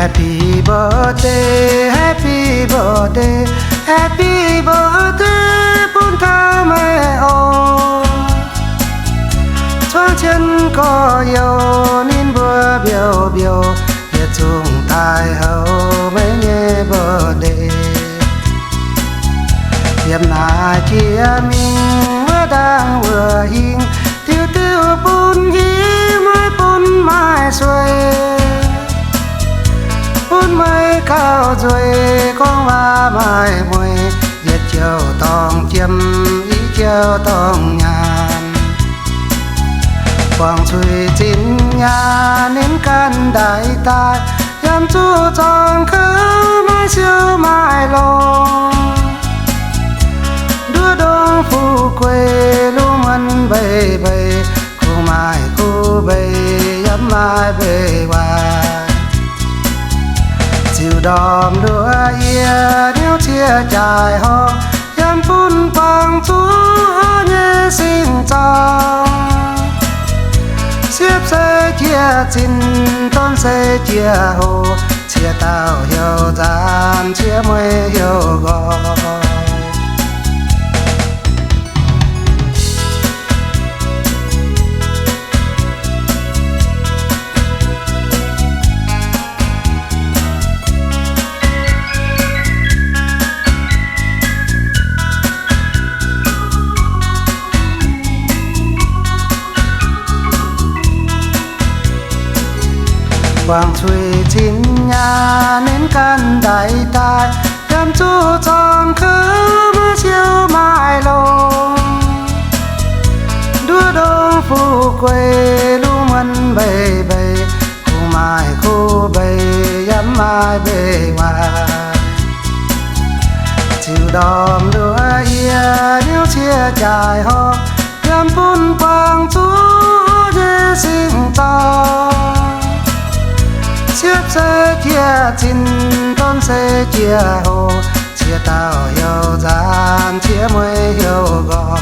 Happy birthday, happy birthday, happy birthday bốn tháng mẹ ô. Choáng chân có yêu nín bữa biểu biểu, hiệt chung tai hậu mấy nhé birthday. Hiệp nà chia mình vừa đang vừa hình, tiêu tiêu bún hí mới bún mai xuôi. Bún mấy cao rồi con hoa mai mùi, hiệt chiều tòng chiêm ý chiều tòng nhàn. Quảng xuôi chín nhà nên căn đại tai, yam chú tròn khứ mai siêu mai lông. Đứa đông phu quê lu mân bầy bầy, cô mai cô bầy yam mai bầy hoài. Chiều đòm đua ia nếu chia trải ho, yam phun bằng chú nhé sinh trong. Xếp xe chia chín tôn xe chia hồ, chia tao hiểu gian chia mới hiểu gọi. Quảng xuôi chín nhà nên căn đại tai, yam chú tròn khứ mới chiều mai lông. Đứa đông phu quê lu mân bầy bầy, cô mai cô bầy yam mai bầy hoài. Chiều đòm đua ia nếu chia trải ho, yam phun bằng chú nhé sinh to. Xếp xe chia chín tôn xe chia hồ, chia tao hiểu gian chia mới hiểu gọi.